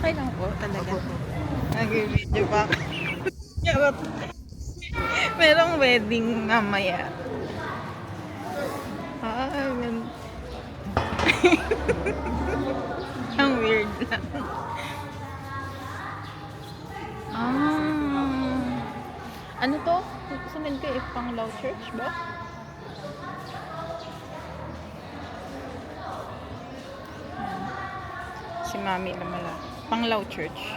Okay lang po talaga. Nag-video pa ako. Charot. Merong wedding mamaya. Ganun. Ang weird lang. Ano to? Sunod ko Panglaw Church ba? Si Mami Lamala. Panglaw Church.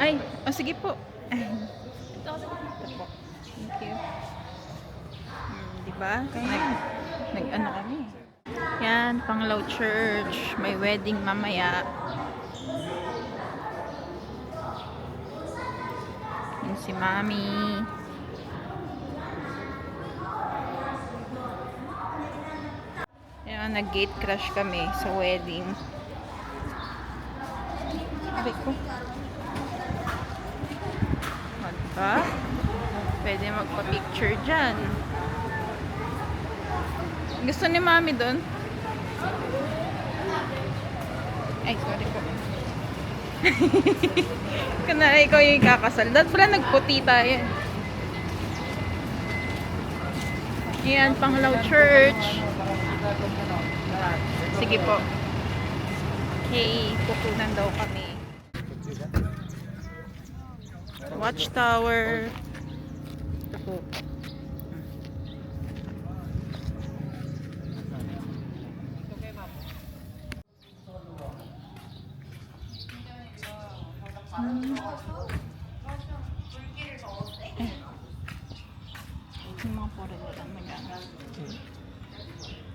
Ay, sige po. Ito po. Thank you. Diba? Nag-ano kami. Yan, Panglaw Church. May wedding mamaya. Yan si Mami. Yan, nag-gate crash kami sa wedding. Sabi ko. Diba? Pwede magpa-picture dyan. Gusto ni Mami doon? Ay, sorry po. Kunwari ikaw yung kakasal. Dapat pala nagputi tayo. Yan, Panglaw Church. Sige po. Okay, kukunan daw kami. Watchtower. Ito po. Yung mga puro lang magana.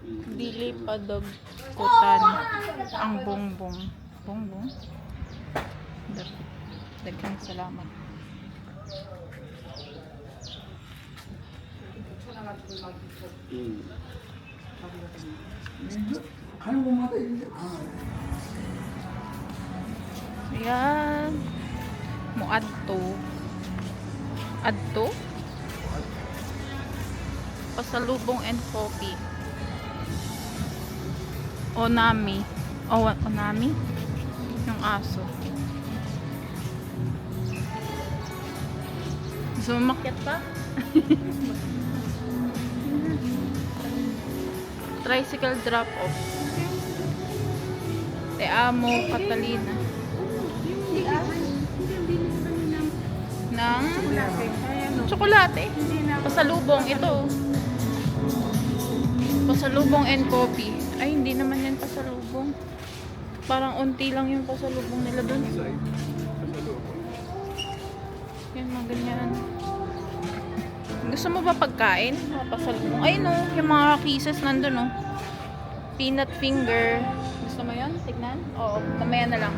Dili padagkutan ang bongbong. Bongbong? Daghang salamat. Ayan. Muadto. Adto? Pasalubong and coffee. Onami. Onami? Yung aso. Gusto mo makyat pa? Tricycle drop-off. Te amo, Catalina. Ng tsokolate. Pasalubong ito. Pasalubong and coffee. Ay, hindi naman yan pasalubong. Parang unti lang yung pasalubong nila dun. Yan, mga ganyan. Gusto mo ba pagkain? Pasalubong. Ay, no. Yung mga kisses nandun, no. Peanut finger. Gusto mo yan? Tignan? Oo. Mamaya na lang.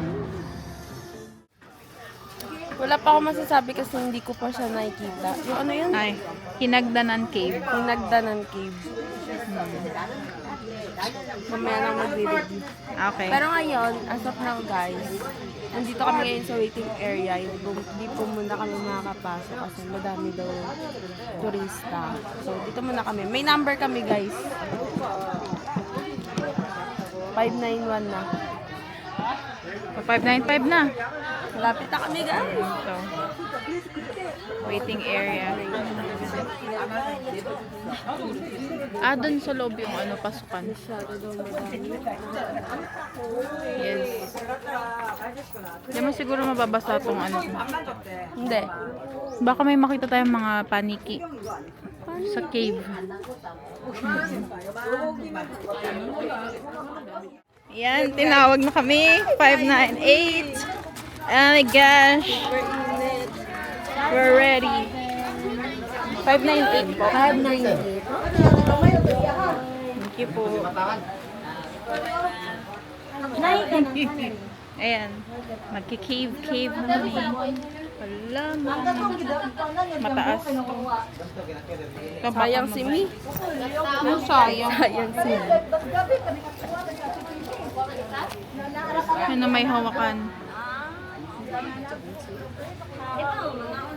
Wala pa ako masasabi kasi hindi ko pa siya nakikita. Yung ano yun? Ay, Hinagdanan Cave. Hinagdanan Cave. Mamaya lang mag-review. Okay. Pero ngayon, as of now guys, nandito kami ngayon sa waiting area. Hindi po muna kami makakapasok kasi madami daw turista. So, dito muna kami. May number kami guys. 591 na. 595 na. Malapit na kami guys. Ito. Waiting area. Doon sa loob yung ano, pasukan. Masyado daw madami. Yes. Hindi mo siguro mababasa itong ano. Hindi. Baka may makita tayong mga paniki. Sa cave. Yan, tinawag na kami. 598. Oh my gosh. We're ready. 598 po. 598. Thank you po. Ayan. Magki-cave na kami. Wala, mataas. Sayang si Mi. Sayang. Sayang si Mi. Yan na may hawakan.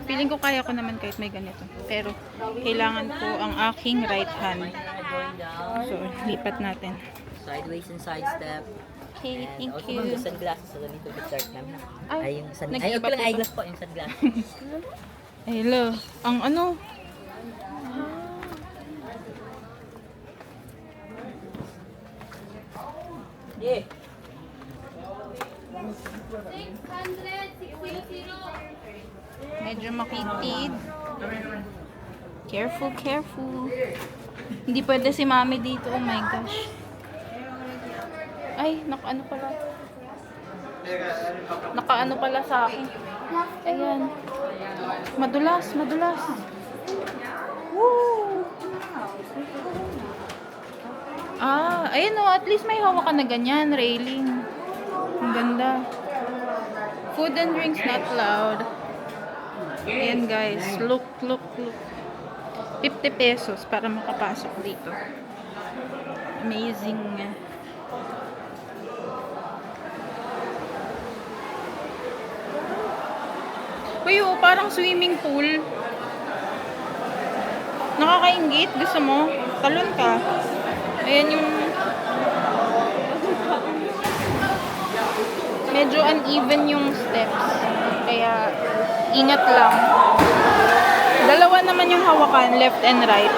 Feeling ko kaya ko naman kahit may ganito. Pero, kailangan ko ang aking right hand. Going down. So, lipat natin. Sideways and side step. Okay, And thank also, you. ma'am, the sunglasses a little bit dark, ma'am. Ay, Ay, yung sun... nag-iba Ay, okay lang, po ba? eyeglass po, yung sunglasses. Ay, hello. Ang ano? Yeah. Medyo makitid. Careful, careful. Hindi pwede si mami dito. Oh my gosh. Ay, naka-ano pala. Naka-ano pala sa akin. Ayan. Madulas, madulas. Woo! Ah, ayun o. At least may hawak ka na ganyan. Railing. Ang ganda. Food and drinks not allowed. Ayan guys. Look, look, look. 50 pesos para makapasok dito. Amazing. Uy, oh, parang swimming pool. Nakakaingit. Gusto mo? Talon ka. Ayan yung... Medyo uneven yung steps. Kaya, ingat lang. Dalawa naman yung hawakan, left and right.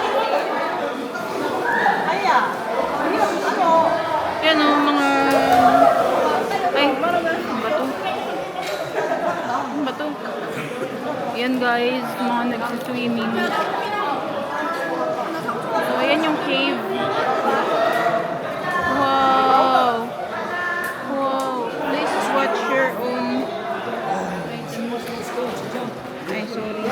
Ayan o, mga... Ay, ano ba to? Ano ba to? Ayan guys, mga nagsiswimming. So, ayan yung cave. Wow! Wow! Please watch your own... Ay, sorry.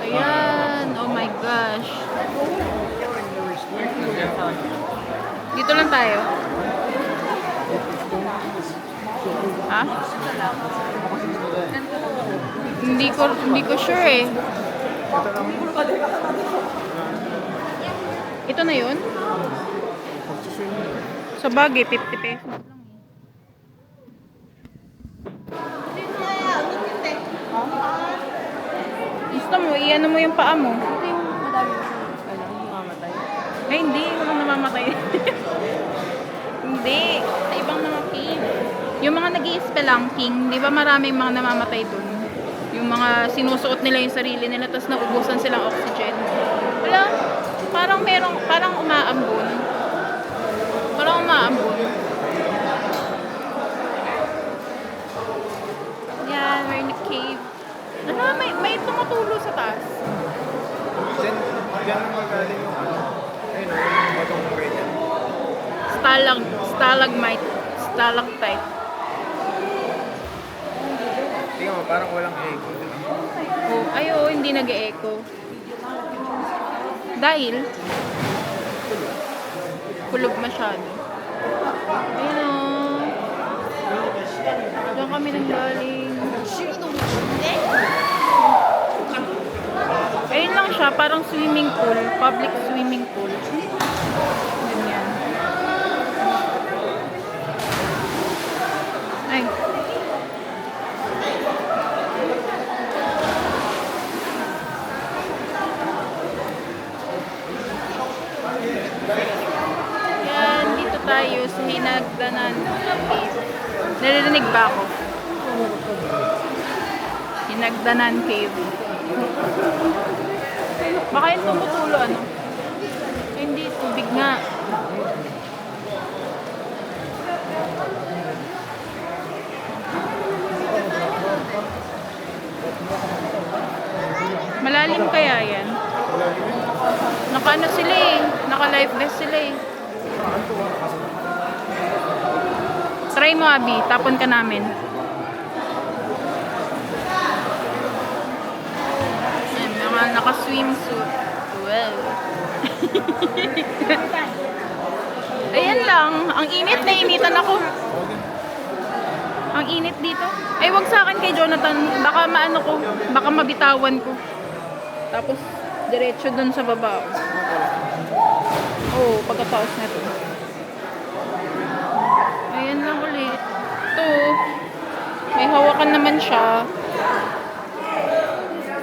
Ayan! Oh my gosh! Dito lang tayo. Ha? Hindi ko sure eh. Ito na yun? Sa bagay, 50 pesos lang eh. Gusto mo, iano mo yung paa mo. Ito yung madami mamatay. Ay, hindi. Walang namamatay. Hindi. Sa ibang mga cave. Yung mga nag-i-spelunking, di ba maraming mga namamatay dun? Yung mga sinusuot nila yung sarili nila, tapos naubusan silang oxygen. Wala. Parang umaambon. Parang umaambon. Yan, we're in a cave. Ano, may tumutulo sa taas. Diyan magaling yung ano. Ayun, yung batong ng ganyan. Stalagmite. Stalactite. Tingnan mo, parang walang echo. Oh, ayo, hindi nag-echo. Dahil kulog masyado. Ayun o. Diyan kami nang galing. Ayun lang siya, parang swimming pool. Public swimming pool. Ganyan. Ay. Yan, dito tayo sa Hinagdanan Cave. Naririnig ba ako? Hinagdanan Cave. Baka yung tumutulo, ano? Ay, hindi, tubig nga. Malalim kaya yan? Naka-ano sila eh. Naka-life vest sila eh. Try mo, Abi. Tapon ka namin. Ayan, mga naka-swimsuit. Well. Ayan lang. Ang init. Nainitan ako. Ang init dito. Ay, wag sa akin kay Jonathan. Baka maano ko. Baka mabitawan ko. Tapos, diretso dun sa baba. Oh, pagkataos na ito. Ayan lang ulit. Ito. May hawakan naman siya.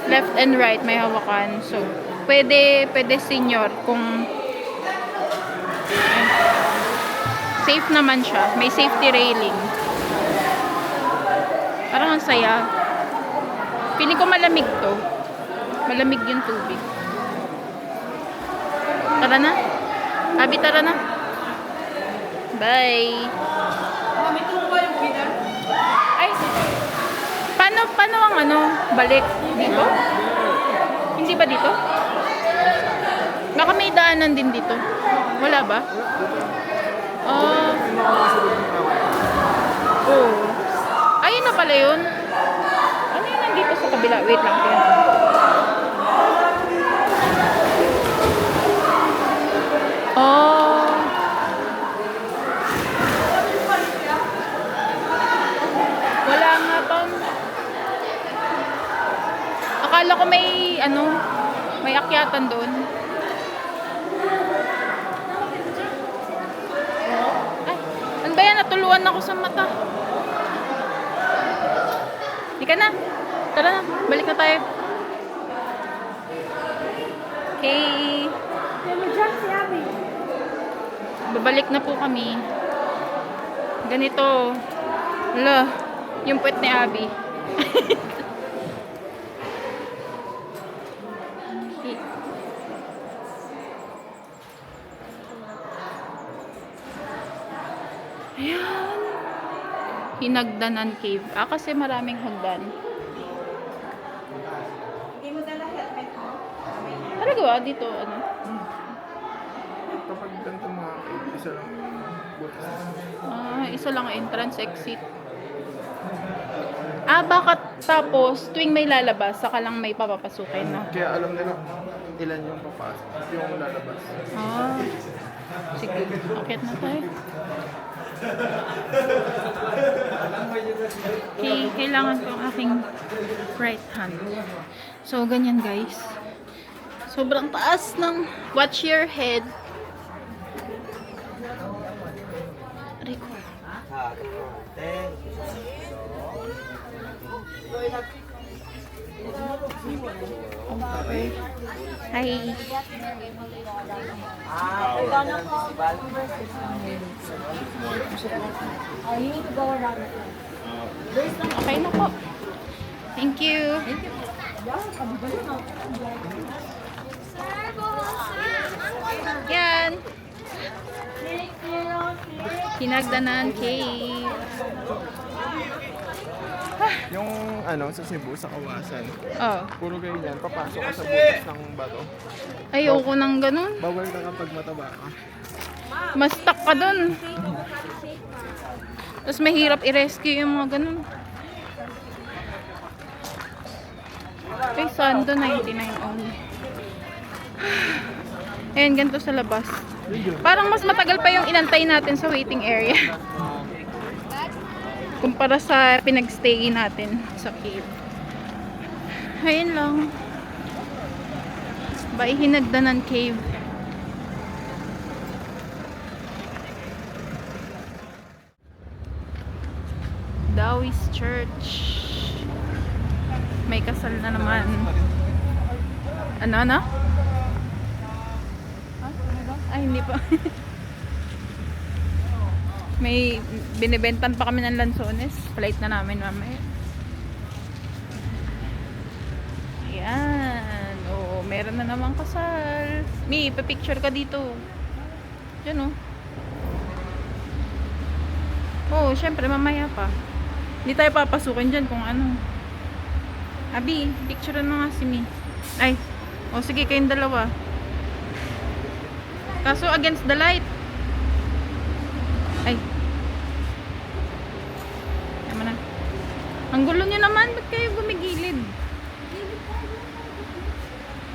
Left and right may hawakan. So, pwede senior kung safe naman siya. May safety railing. Parang ang saya. Piling ko malamig to. Malamig yung tubig. Tara na. Abi, tara na. Bye. Ay, paano ang ano, balik? Dito? Hindi ba dito? Baka may daanan din dito. Wala ba? Oh. Ayun na pala yun. Ano yun nandito sa kabila? Wait lang. Tingnan ko. Oh. Wala nga pang. Akala ko may akyatan doon. Ay, ano ba yan? Natuluan ako sa mata. Di ka na. Tara na, balik na tayo. Okay. Babalik na po kami. Ganito. Hala, yung puwet ni Abby. Ayan. Hinagdanan cave. Kasi maraming hagdan. Talaga ba? Dito, ano? Kapag ganito mga isa lang butas. Isa lang entrance, exit. Baka tapos, tuwing may lalabas, saka lang may papapasukin, no? Kaya alam nila ilan yung papasok, yung lalabas. Sige, akit na tayo. Okay, kailangan ko ang aking right hand. So, ganyan guys. Sobrang taas ng watch your head. Rico. Okay. Hi. Okay na po. Thank you. Yan. Hinagdanan cave. Yung sa Cebu, sa Kawasan, Oh. puro ganyan, papasok ka sa butas ng bato. Ayoko ng ganun. Bawal ka kapag mataba ka. Mas stuck ka dun. Tapos mahirap i-rescue yung mga ganun. Okay, Sando 99 only. Ayan, ganito sa labas. Parang mas matagal pa yung inantay natin sa waiting area. Kumpara sa pinagstay natin sa cave. Ayun lang. Hinagdanan cave. Dawis Church. May kasal na naman. Ano? Ay, hindi pa. May binibentan pa kami ng lansones. Flight na namin mamaya. Ayan. Oo, meron na namang kasal. Mi, pa-picture ka dito. Diyan, oh. Oo, syempre, mamaya pa. Hindi tayo papasukin dyan kung ano. Abi, picture mo nga si Mi. Ay, sige, kayong dalawa. Kaso against the light. Ay. Tama na. Ang gulo nyo naman. Ba't kayo gumigilid?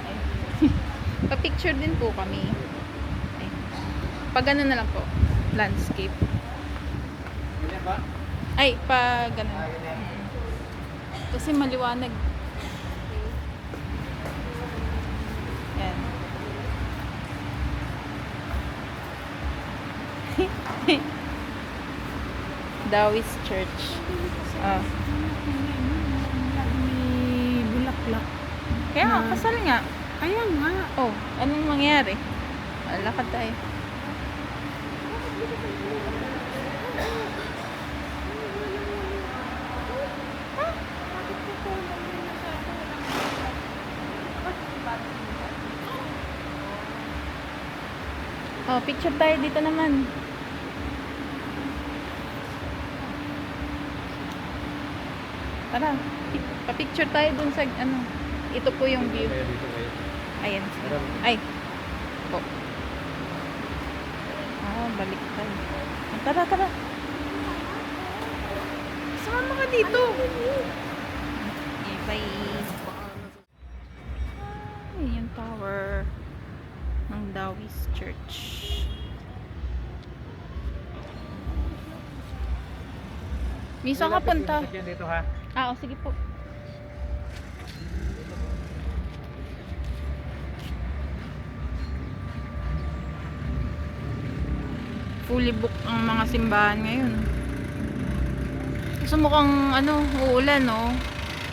Ay. Pa-picture din po kami. Ay. Pag ano na lang po. Landscape. Ay, pag ano. Kasi maliwanag. Yan. Dawis Church. bulaklak. Kaya nga, kasal nga. Kaya nga. Oh, anong mangyari? Lakad tayo. Oh, picture tayo dito naman. Tara, pa-picture tayo dun sa ano. Ito po yung view. Kaya dito kayo. Ayan. Madam. Ay. Po. Balik tayo. Tara, tara. Sumama ka dito. Bye. Ay, yung tower ng Dawis Church. Miso ka punta. Sakyan dito ha. Sige po. Fully booked ang mga simbahan ngayon. Gusto mo kang uulan, no?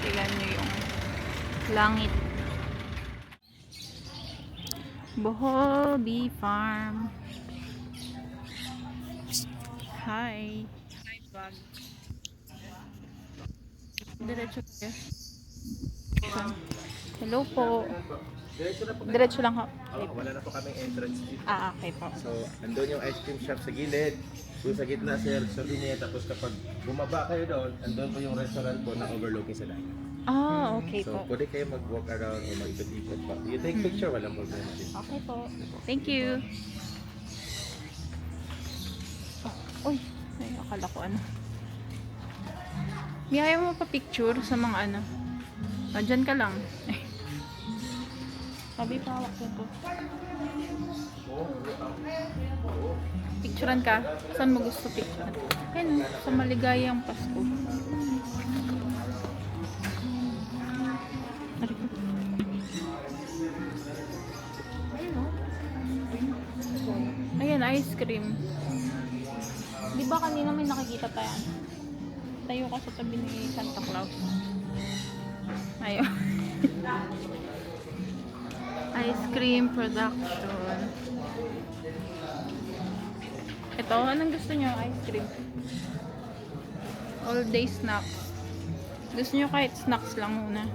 Tingnan nyo yung langit. Bohol Bee Farm. Hi. Hi, vlog. Diretso kayo. Hello po. Diretso na po. Diretso lang ho. Wala na po kaming entrance dito. Okay po. So, andun yung ice cream shop sa gilid. Doon sa gitna, sir, sa linya. Tapos kapag bumaba kayo doon, andun po yung restaurant po na overlooking sa dagat. Okay So, po. pwede kayo mag-walk around o mag-ikot-ikot pa. You take picture, walang problema din. Okay po. Thank you. Uy, ay, akala ko ano. May ayaw mo pa picture sa mga ano. Dyan ka lang. Sabi pa hawak ko to. Picturean ka? Saan mo gusto picturean? Ayun, sa maligayang Pasko. Ari ko. Ayan, ice cream. Di ba kanina may nakikita tayo? Tayo ka sa tabi ni Santa Claus. Ayun. Ice cream production. Ito, anong gusto nyo? Ice cream. All day snacks. Gusto nyo kahit snacks lang muna.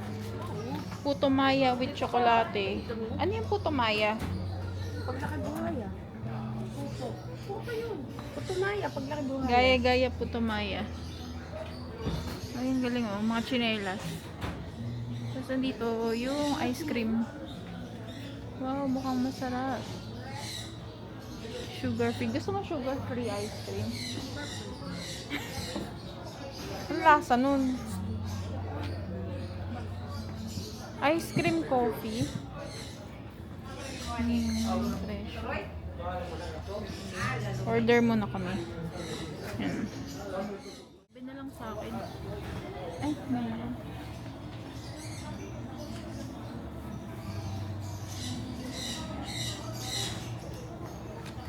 Puto maya with chocolate. Ano yung puto maya? Paglaki buhaya. Puto yun. Puto maya, paglaki buhaya. Gaya-gaya puto maya. Ayun, galing oh. Mga chinelas. Tapos nandito yung ice cream. Wow, mukhang masarap. Sugar free. Gusto mo sugar free ice cream? Ang lasa nun. Ice cream coffee. Fresh. Order muna kami. Yan. Sabi na lang sa akin. Ay, meron.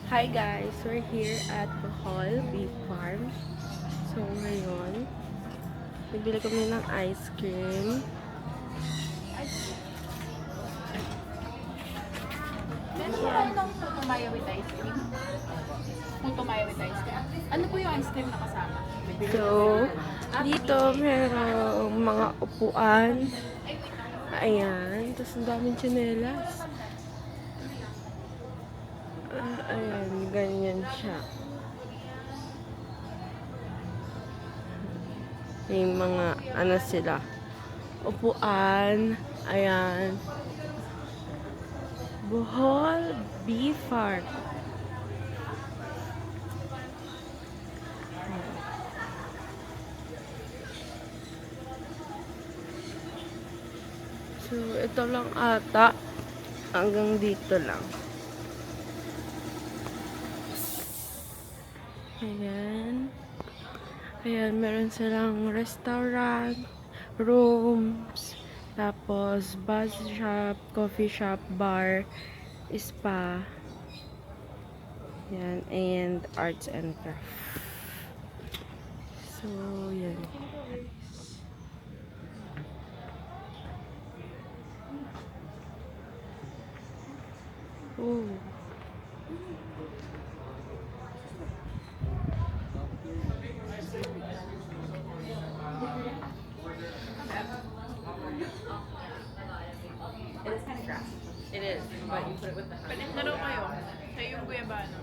Hi guys, we're here at Bohol Bee Farm. So ngayon, bibili kami ng ice cream. Meron po kayo ng puto maya with ice cream? Puto maya with ice cream. Ano po yung ice cream na kasama? So, dito merong mga upuan. Ayan, tapos ang daming tsinelas. Ayan, ganyan siya. Yung mga, ano sila, upuan. Ayan. Bohol Bee Farm. So, ito lang ata. Hanggang dito lang. Ayan. Ayan, meron silang restaurant, rooms, tapos bus shop, coffee shop, bar, spa. Ayan, and arts and craft. So, yan. Ooh. It is, but you put it with the Palit na raw kayo. Sa yung guyabano.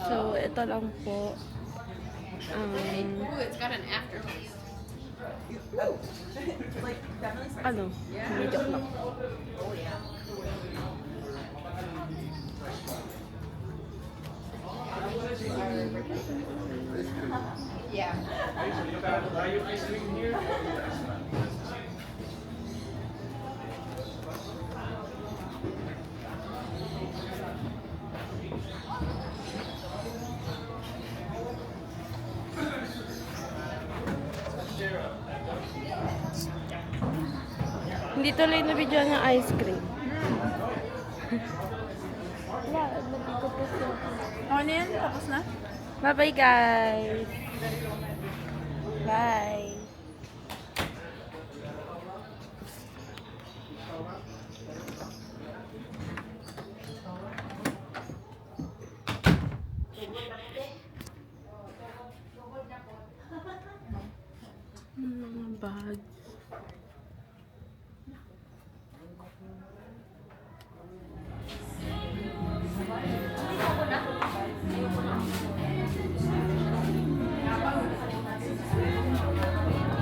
So, ito lang po. Ooh, it's got an aftertaste. Ano? May joke lang. Yeah. Hindi tuloy na video ng ice cream. Wala, nandito po siya. Ano yan? Tapos na? Bye-bye, guys. Bye. Mga bags.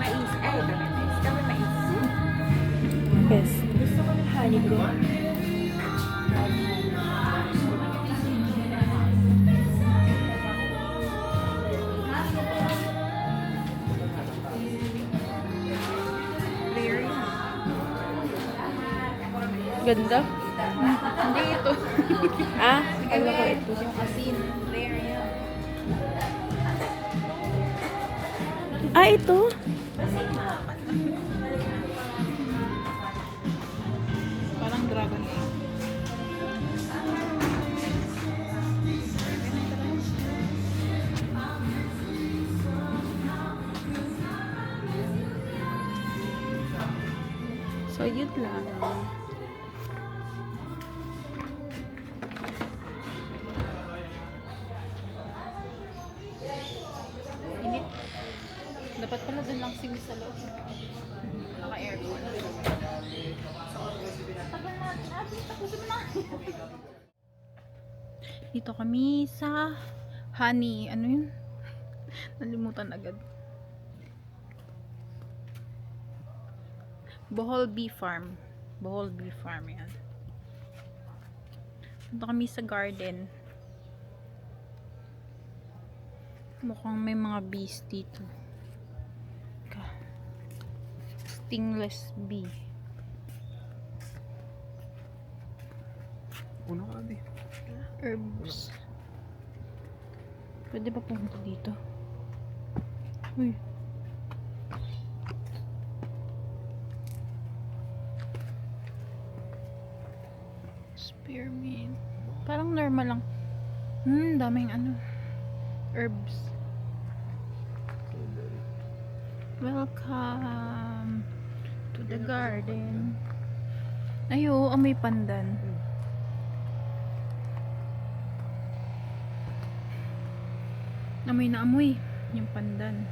mais. Ay, mais. Kami mais. Yes. Gusto ko ng honey bro. Ganda. Hindi ito. Ah, ano ko ito? Yung asin. Rare yan. Ah, ito? Parang dragon egg. So, yun lang. Init. Dapat pala dun lang sing sa loob. Naka-aircon. Tagal natin. Tapusin mo na. Dito kami sa honey. Ano yun? Nalimutan agad. Bohol Bee Farm. Bohol Bee Farm yan. Dito kami sa garden. Mukhang may mga bees dito. Stingless bee. Uno ka di. Herbs. Pwede ba pumunta dito? Uy. Spearmint. Parang normal lang. Daming ano. Herbs. Welcome to the garden. Ayo, amoy pandan. Amoy na amoy. Yung pandan.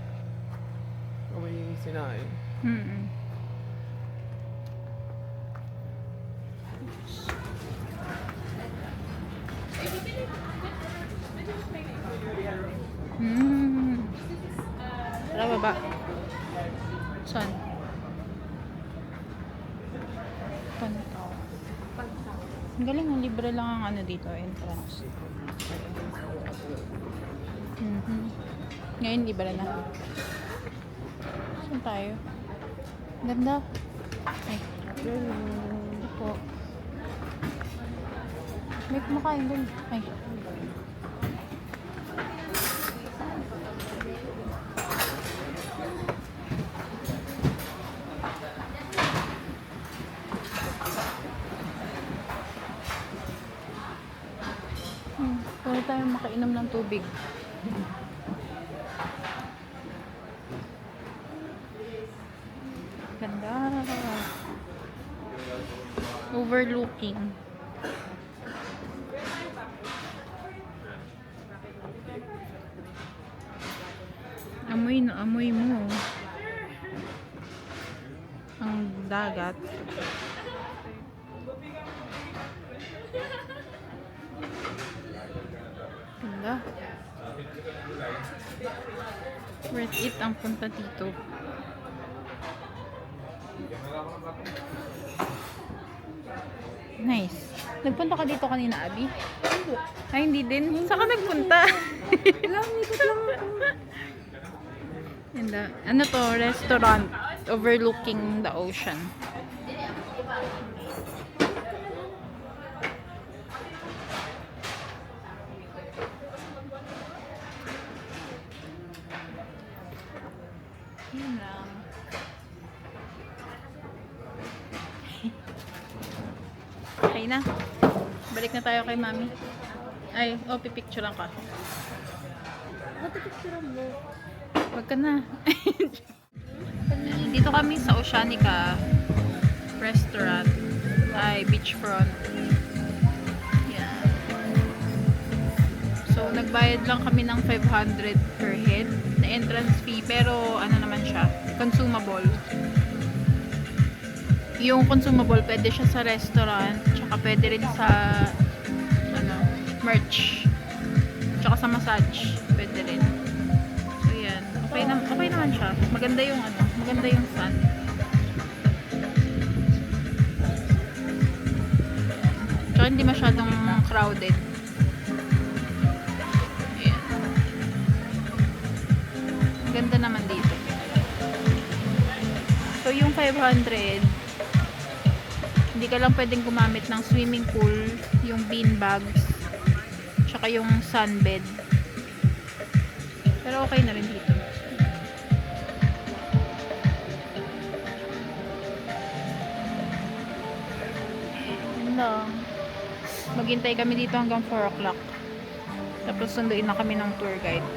May sinain. Tara baba. Saan? Pantaw. Ang galing, ang libre lang ang ano dito, entrance. Ngayon, libre na. Saan tayo? Ganda. Ay, ito po. May kumakain dun. Ay. Pwede tayo makainom ng tubig. overlooking. Amoy na amoy mo. Ang dagat. Ganda. Worth it ang punta dito. Nice. Nagpunta ka dito kanina, Abby? Ay, hindi din. Saan ka nagpunta? Lang, ikot lang ako. Ganda. Ano to? Restaurant overlooking the ocean. Yun lang. Okay na. Balik na tayo kay mami. Ay, pipicturean ka. Picture mo. Wag ka na. Dito kami sa Oceanica restaurant. Ay, beachfront. Yan. So, nagbayad lang kami ng 500 per head na entrance fee. Pero, ano naman siya, consumable. Yung consumable, pwede siya sa restaurant, tsaka pwede rin sa merch, tsaka sa massage, pwede rin. So, yan. Okay naman siya. Maganda yung maganda yung sun. Tsaka hindi masyadong crowded. Ayan. Ganda naman dito. So, yung 500, hindi ka lang pwedeng gumamit ng swimming pool, yung bean bags, tsaka yung sunbed. Pero okay na rin dito. Yun lang. Maghintay kami dito hanggang 4 o'clock. Tapos sunduin na kami ng tour guide.